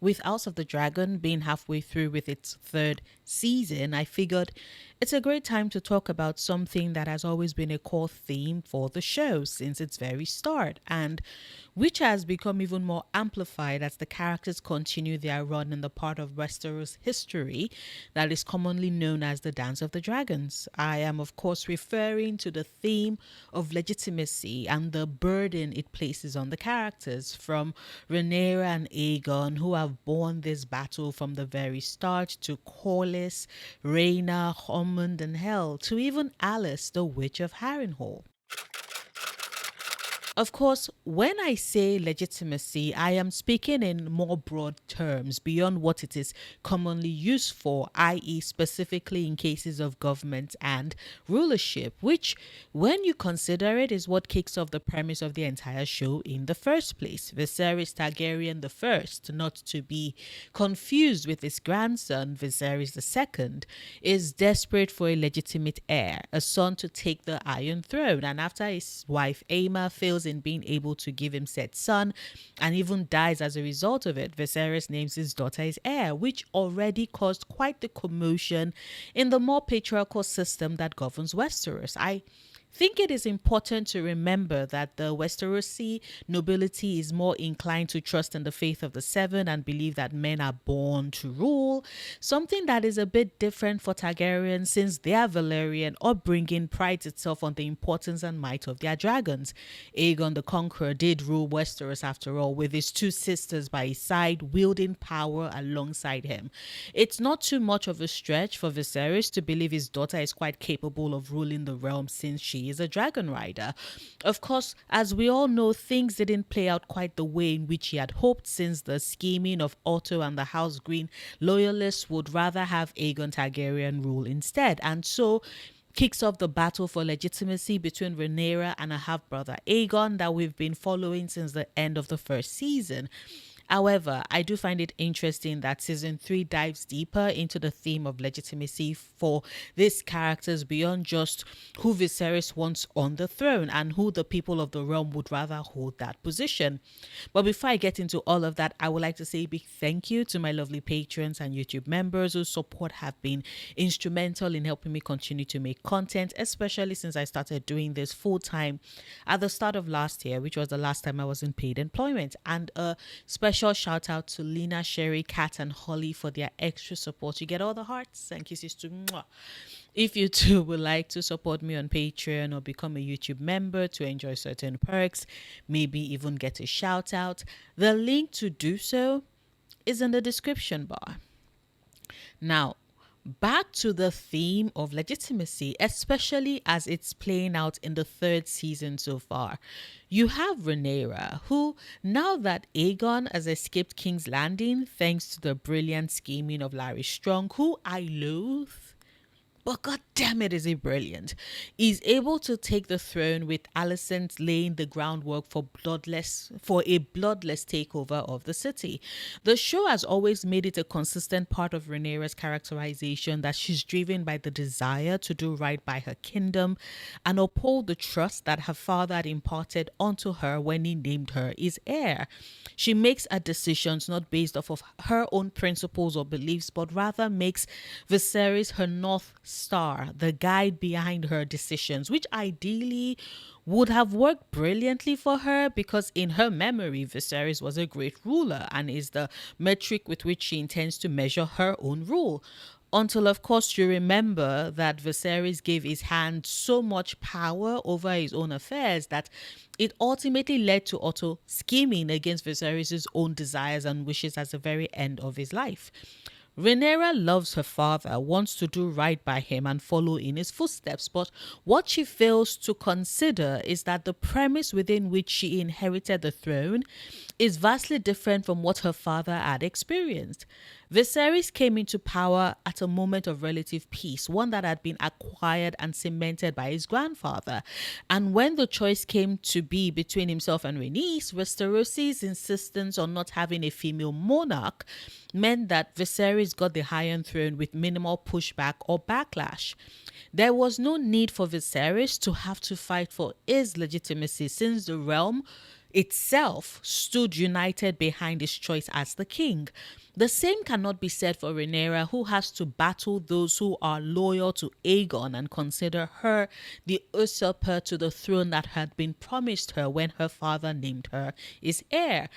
With House of the Dragon being halfway through with its third season, I figured it's a great time to talk about something that has always been a core theme for the show since its very start, and which has become even more amplified as the characters continue their run in the part of Westeros history that is commonly known as the Dance of the Dragons. I am, of course, referring to the theme of legitimacy and the burden it places on the characters, from Rhaenyra and Aegon, who have borne this battle from the very start, to Corlys, Rhaena, Ormund, and Hel, to even Alice, the Witch of Harrenhal. Of course, when I say legitimacy, I am speaking in more broad terms beyond what it is commonly used for, i.e., specifically in cases of government and rulership, which, when you consider it, is what kicks off the premise of the entire show in the first place. Viserys Targaryen the First, not to be confused with his grandson Viserys the Second, is desperate for a legitimate heir, a son to take the Iron Throne, and after his wife Aemma fails in being able to give him said son and even dies as a result of it, Viserys names his daughter his heir, which already caused quite the commotion in the more patriarchal system that governs Westeros. I think it is important to remember that the Westerosi nobility is more inclined to trust in the faith of the Seven and believe that men are born to rule, something that is a bit different for Targaryens since their Valyrian upbringing prides itself on the importance and might of their dragons. Aegon the Conqueror did rule Westeros after all, with his two sisters by his side wielding power alongside him. It's not too much of a stretch for Viserys to believe his daughter is quite capable of ruling the realm since she is a dragon rider. Of course, as we all know, things didn't play out quite the way in which he had hoped, since the scheming of Otto and the House Green loyalists would rather have Aegon Targaryen rule instead. And so kicks off the battle for legitimacy between Rhaenyra and her half-brother Aegon that we've been following since the end of the first season. However, I do find it interesting that season 3 dives deeper into the theme of legitimacy for these characters beyond just who Viserys wants on the throne and who the people of the realm would rather hold that position. But before I get into all of that, I would like to say a big thank you to my lovely patrons and YouTube members whose support have been instrumental in helping me continue to make content, especially since I started doing this full time at the start of last year, which was the last time I was in paid employment. And a special shout out to Lena, Sherry, Kat, and Holly for their extra support. You get all the hearts and kisses too. Mwah. If you too would like to support me on Patreon or become a YouTube member to enjoy certain perks, maybe even get a shout out, the link to do so is in the description bar. Now, back to the theme of legitimacy, especially as it's playing out in the third season so far. You have Rhaenyra, who, now that Aegon has escaped King's Landing thanks to the brilliant scheming of Larry Strong, who I loathe, but god damn it, is he brilliant, is able to take the throne, with Alicent laying the groundwork for a bloodless takeover of the city. The show has always made it a consistent part of Rhaenyra's characterization that she's driven by the desire to do right by her kingdom and uphold the trust that her father had imparted onto her when he named her his heir. She makes her decisions not based off of her own principles or beliefs, but rather makes Viserys her North Star, the guide behind her decisions, which ideally would have worked brilliantly for her because in her memory, Viserys was a great ruler and is the metric with which she intends to measure her own rule. Until, of course, you remember that Viserys gave his hand so much power over his own affairs that it ultimately led to Otto scheming against Viserys' own desires and wishes at the very end of his life. Rhaenyra loves her father, wants to do right by him and follow in his footsteps, but what she fails to consider is that the premise within which she inherited the throne is vastly different from what her father had experienced. Viserys came into power at a moment of relative peace, one that had been acquired and cemented by his grandfather. And when the choice came to be between himself and Rhaenys, Westerosi's insistence on not having a female monarch meant that Viserys got the Iron Throne with minimal pushback or backlash. There was no need for Viserys to have to fight for his legitimacy, since the realm itself stood united behind his choice as the king. The same cannot be said for Rhaenyra, who has to battle those who are loyal to Aegon and consider her the usurper to the throne that had been promised her when her father named her his heir.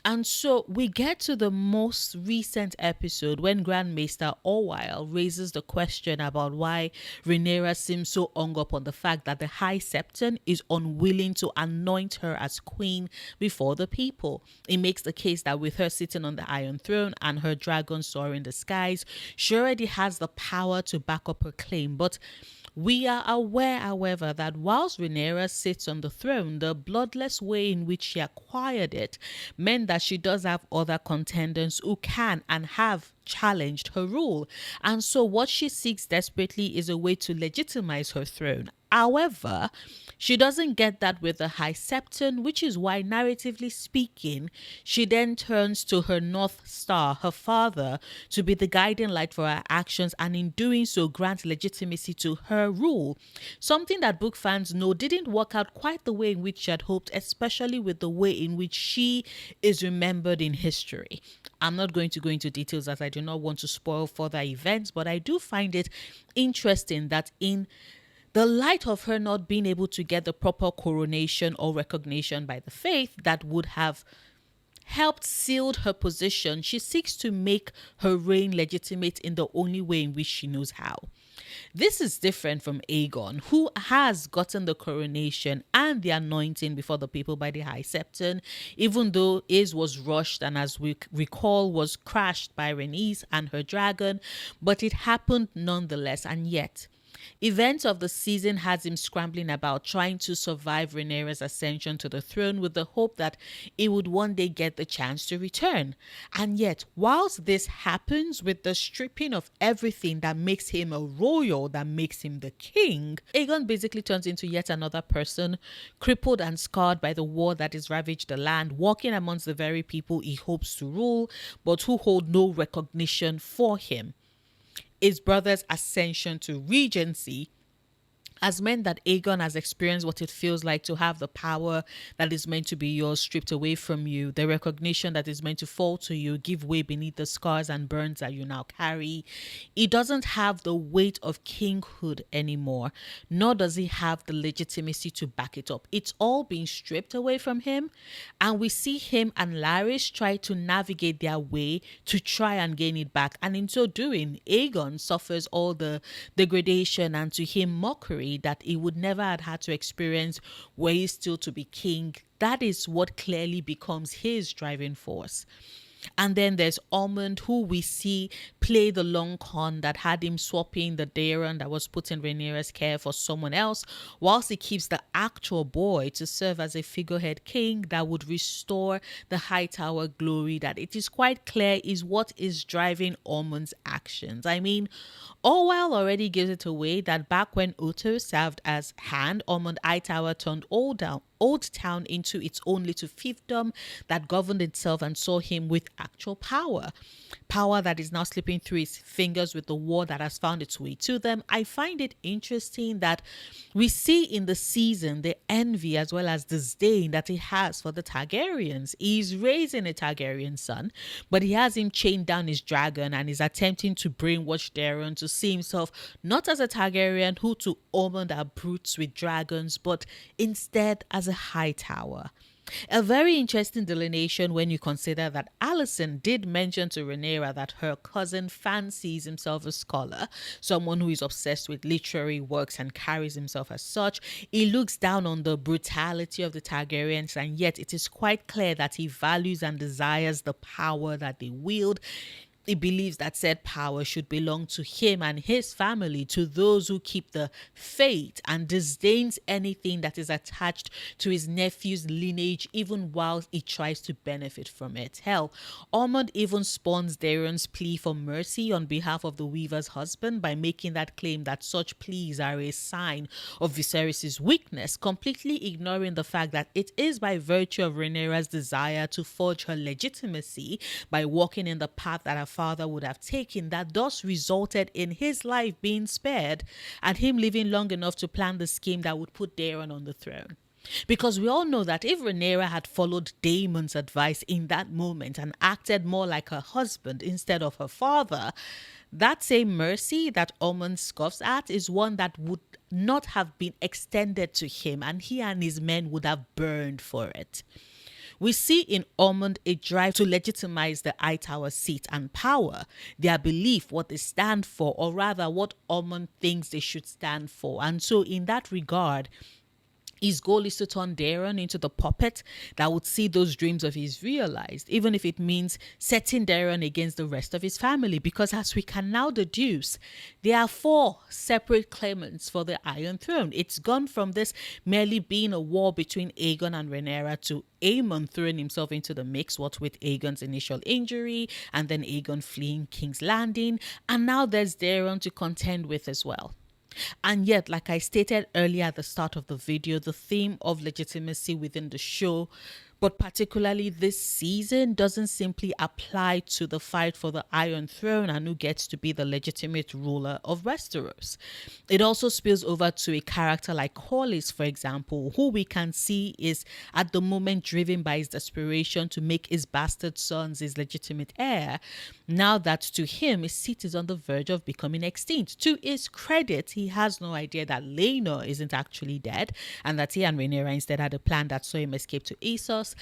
And so we get to the most recent episode when Grand Maester Orwyle raises the question about why Rhaenyra seems so hung up on the fact that the High Septon is unwilling to anoint her as queen before the people. It makes the case that with her sitting on the Iron Throne and her dragon soaring in the skies, she already has the power to back up her claim. But we are aware, however, that whilst Rhaenyra sits on the throne, the bloodless way in which she acquired it meant that she does have other contenders who can and have challenged her rule. And so what she seeks desperately is a way to legitimize her throne. However, she doesn't get that with the High Septon, which is why, narratively speaking, she then turns to her North Star, her father, to be the guiding light for her actions, and in doing so grant legitimacy to her rule. Something that book fans know didn't work out quite the way in which she had hoped, especially with the way in which she is remembered in history. I'm not going to go into details as I do not want to spoil further events, but I do find it interesting that in the light of her not being able to get the proper coronation or recognition by the faith that would have helped sealed her position, she seeks to make her reign legitimate in the only way in which she knows how. This is different from Aegon, who has gotten the coronation and the anointing before the people by the High Septon, even though his was rushed and, as we recall, was crashed by Rhaenys and her dragon, but it happened nonetheless. And yet events of the season has him scrambling about trying to survive Rhaenyra's ascension to the throne with the hope that he would one day get the chance to return. And yet, whilst this happens with the stripping of everything that makes him a royal, that makes him the king, Aegon basically turns into yet another person, crippled and scarred by the war that has ravaged the land, walking amongst the very people he hopes to rule, but who hold no recognition for him. His brother's ascension to regency has meant that Aegon has experienced what it feels like to have the power that is meant to be yours stripped away from you, the recognition that is meant to fall to you, give way beneath the scars and burns that you now carry. He doesn't have the weight of kinghood anymore, nor does he have the legitimacy to back it up. It's all being stripped away from him, and we see him and Larys try to navigate their way to try and gain it back. And in so doing, Aegon suffers all the degradation and to him mockery that he would never have had to experience were he still to be king. That is what clearly becomes his driving force. And then there's Ormund, who we see play the long con that had him swapping the Daeron that was put in Rhaenyra's care for someone else, whilst he keeps the actual boy to serve as a figurehead king that would restore the Hightower glory that it is quite clear is what is driving Ormund's actions. I mean, Orwell already gives it away that back when Otto served as Hand, Ormund Hightower turned Old Town into its own little fiefdom that governed itself and saw him with actual power that is now slipping through his fingers with the war that has found its way to them. I find it interesting that we see in the season the envy as well as disdain that he has for the Targaryens. He's raising a Targaryen son, but he has him chained down his dragon and is attempting to brainwash Daeron to see himself not as a Targaryen who to Ormond are brutes with dragons, but instead as a Hightower. A very interesting delineation when you consider that Alicent did mention to Rhaenyra that her cousin fancies himself a scholar, someone who is obsessed with literary works and carries himself as such. He looks down on the brutality of the Targaryens, and yet it is quite clear that he values and desires the power that they wield. He believes that said power should belong to him and his family, to those who keep the faith, and disdains anything that is attached to his nephew's lineage, even while he tries to benefit from it. Hell, Ormond even spawns Daeron's plea for mercy on behalf of the Weaver's husband by making that claim that such pleas are a sign of Viserys' weakness, completely ignoring the fact that it is by virtue of Rhaenyra's desire to forge her legitimacy by walking in the path that her father would have taken that thus resulted in his life being spared and him living long enough to plan the scheme that would put Daeron on the throne. Because we all know that if Rhaenyra had followed Daemon's advice in that moment and acted more like her husband instead of her father, that same mercy that Ormund scoffs at is one that would not have been extended to him, and he and his men would have burned for it. We see in Ormond a drive to legitimize the Hightower seat and power, their belief, what they stand for, or rather what Ormond thinks they should stand for. And so in that regard, his goal is to turn Daeron into the puppet that would see those dreams of his realized, even if it means setting Daeron against the rest of his family. Because as we can now deduce, there are 4 separate claimants for the Iron Throne. It's gone from this merely being a war between Aegon and Rhaenyra to Aemon throwing himself into the mix, what with Aegon's initial injury and then Aegon fleeing King's Landing. And now there's Daeron to contend with as well. And yet, like I stated earlier at the start of the video, the theme of legitimacy within the show, but particularly this season, doesn't simply apply to the fight for the Iron Throne and who gets to be the legitimate ruler of Westeros. It also spills over to a character like Corlys, for example, who we can see is at the moment driven by his desperation to make his bastard sons his legitimate heir, now that to him his seat is on the verge of becoming extinct. To his credit, he has no idea that Rhaenyra isn't actually dead and that he and Rhaenyra instead had a plan that saw him escape to Essos.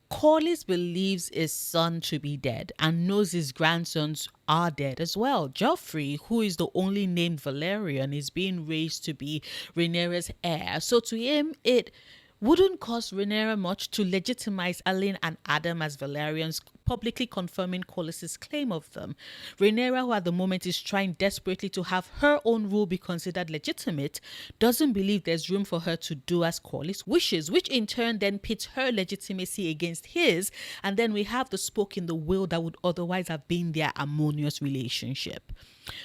Corlys believes his son to be dead and knows his grandsons are dead as well. Joffrey, who is the only named Valerian, is being raised to be Rhaenyra's heir. So to him, it wouldn't cost Rhaenyra much to legitimize Aelin and Adam as Valerians, publicly confirming Corlys' claim of them. Rhaenyra, who at the moment is trying desperately to have her own rule be considered legitimate, doesn't believe there's room for her to do as Corlys wishes, which in turn then pits her legitimacy against his, and then we have the spoke in the will that would otherwise have been their harmonious relationship.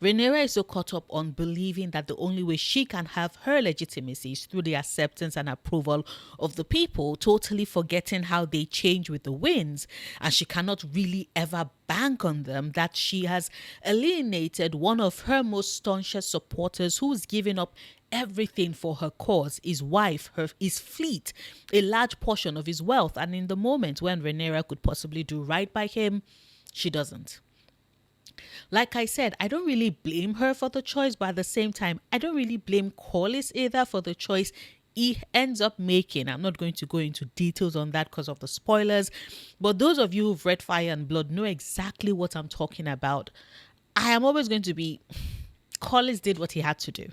Rhaenyra is so caught up on believing that the only way she can have her legitimacy is through the acceptance and approval of the people, totally forgetting how they change with the winds, and she cannot really ever bank on them, that she has alienated one of her most staunchest supporters who's given up everything for her cause, his wife, his fleet, a large portion of his wealth, and in the moment when Rhaenyra could possibly do right by him, she doesn't. Like I said, I don't really blame her for the choice, but at the same time, I don't really blame Corlys either for the choice he ends up making. I'm not going to go into details on that because of the spoilers, but those of you who've read Fire and Blood know exactly what I'm talking about. I am always going to be, Corlys did what he had to do.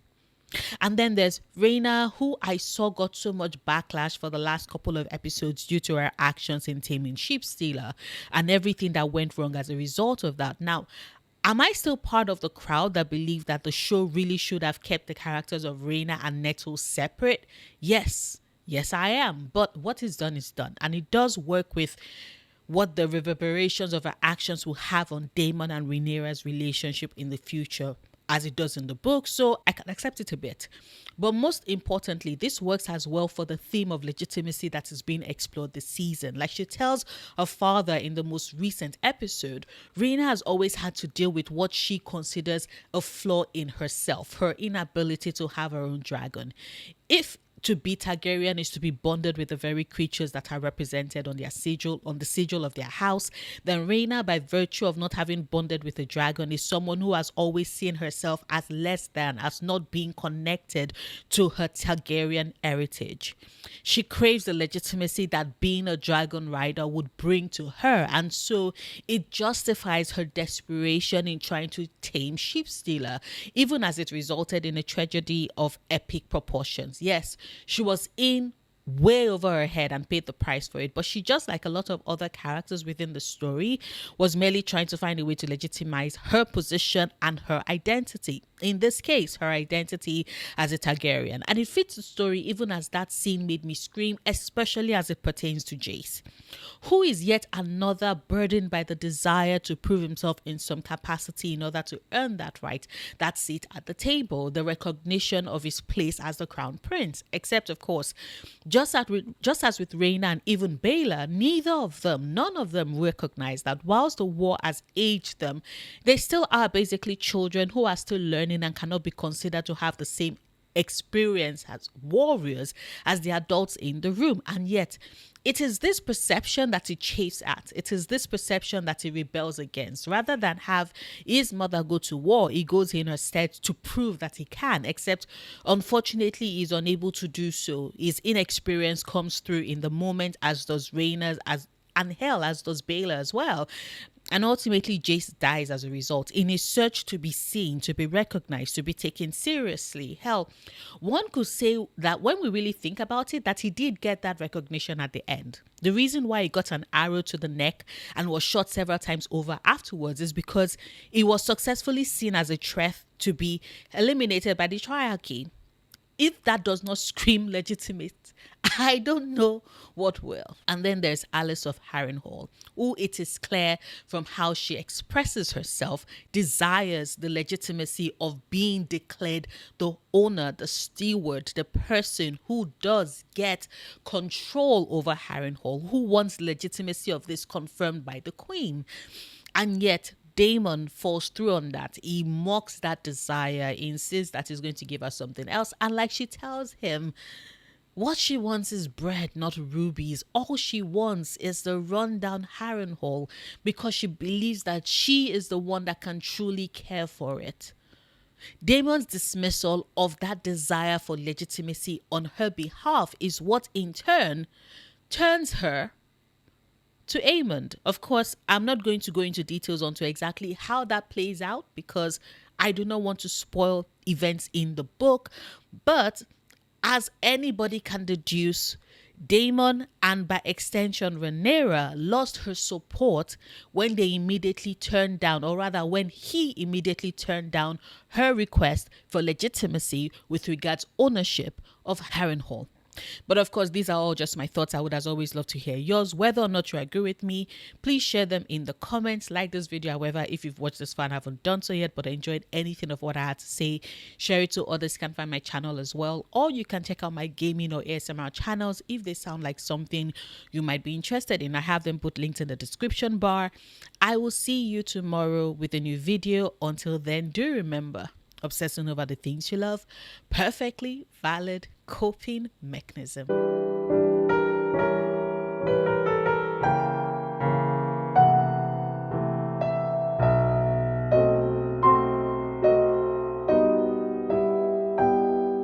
And then there's Rhaenyra, who I saw got so much backlash for the last couple of episodes due to her actions in taming Sheepstealer and everything that went wrong as a result of that. Now, am I still part of the crowd that believe that the show really should have kept the characters of Rhaenyra and Nettle separate? Yes, I am. But what is done is done. And it does work with what the reverberations of her actions will have on Daemon and Rhaenyra's relationship in the future, as it does in the book, so I can accept it a bit. But most importantly, this works as well for the theme of legitimacy that is being explored this season. Like she tells her father in the most recent episode, Rhaenyra has always had to deal with what she considers a flaw in herself, her inability to have her own dragon. If to be Targaryen is to be bonded with the very creatures that are represented on their sigil, on the sigil of their house, then Rhaenyra, by virtue of not having bonded with a dragon, is someone who has always seen herself as less than, as not being connected to her Targaryen heritage. She craves the legitimacy that being a dragon rider would bring to her, and so it justifies her desperation in trying to tame Sheepstealer, even as it resulted in a tragedy of epic proportions. Yes, she was in way over her head and paid the price for it, but she, just like a lot of other characters within the story, was merely trying to find a way to legitimize her position and her identity. In this case, her identity as a Targaryen. And it fits the story even as that scene made me scream, especially as it pertains to Jace, who is yet another burdened by the desire to prove himself in some capacity in order to earn that right, that seat at the table, the recognition of his place as the crown prince. Except, of course, just as with Rhaenyra and even Baelor, none of them recognize that whilst the war has aged them, they still are basically children who are still learning and cannot be considered to have the same experience as warriors, as the adults in the room. And yet, it is this perception that he chafes at. It is this perception that he rebels against. Rather than have his mother go to war, he goes in her stead to prove that he can, except unfortunately he's unable to do so. His inexperience comes through in the moment, as does Rhaenyra's, and hell, as does Baela as well. And ultimately, Jace dies as a result in his search to be seen, to be recognized, to be taken seriously. Hell, one could say that when we really think about it, that he did get that recognition at the end. The reason why he got an arrow to the neck and was shot several times over afterwards is because he was successfully seen as a threat to be eliminated by the triarchy. If that does not scream legitimate, I don't know what will. And then there's Alice of Harrenhal, who, it is clear from how she expresses herself, desires the legitimacy of being declared the owner, the steward, the person who does get control over Harrenhal, who wants legitimacy of this confirmed by the Queen. And yet, Daemon falls through on that. He mocks that desire. He insists that he's going to give her something else. And like she tells him, what she wants is bread, not rubies. All she wants is the rundown Harrenhal because she believes that she is the one that can truly care for it. Daemon's dismissal of that desire for legitimacy on her behalf is what in turn turns her to Aemond. Of course, I'm not going to go into details onto exactly how that plays out because I do not want to spoil events in the book. But as anybody can deduce, Daemon and by extension Rhaenyra lost her support when they immediately turned down, or rather when he immediately turned down her request for legitimacy with regards ownership of Harrenhal. But of course, these are all just my thoughts. I would as always love to hear yours. Whether or not you agree with me, please share them in the comments. Like this video, however, if you've watched this far and haven't done so yet, but enjoyed anything of what I had to say, share it so others can find my channel as well. Or you can check out my gaming or ASMR channels if they sound like something you might be interested in. I have them put linked in the description bar. I will see you tomorrow with a new video. Until then, do remember, obsessing over the things you love, perfectly valid coping mechanism.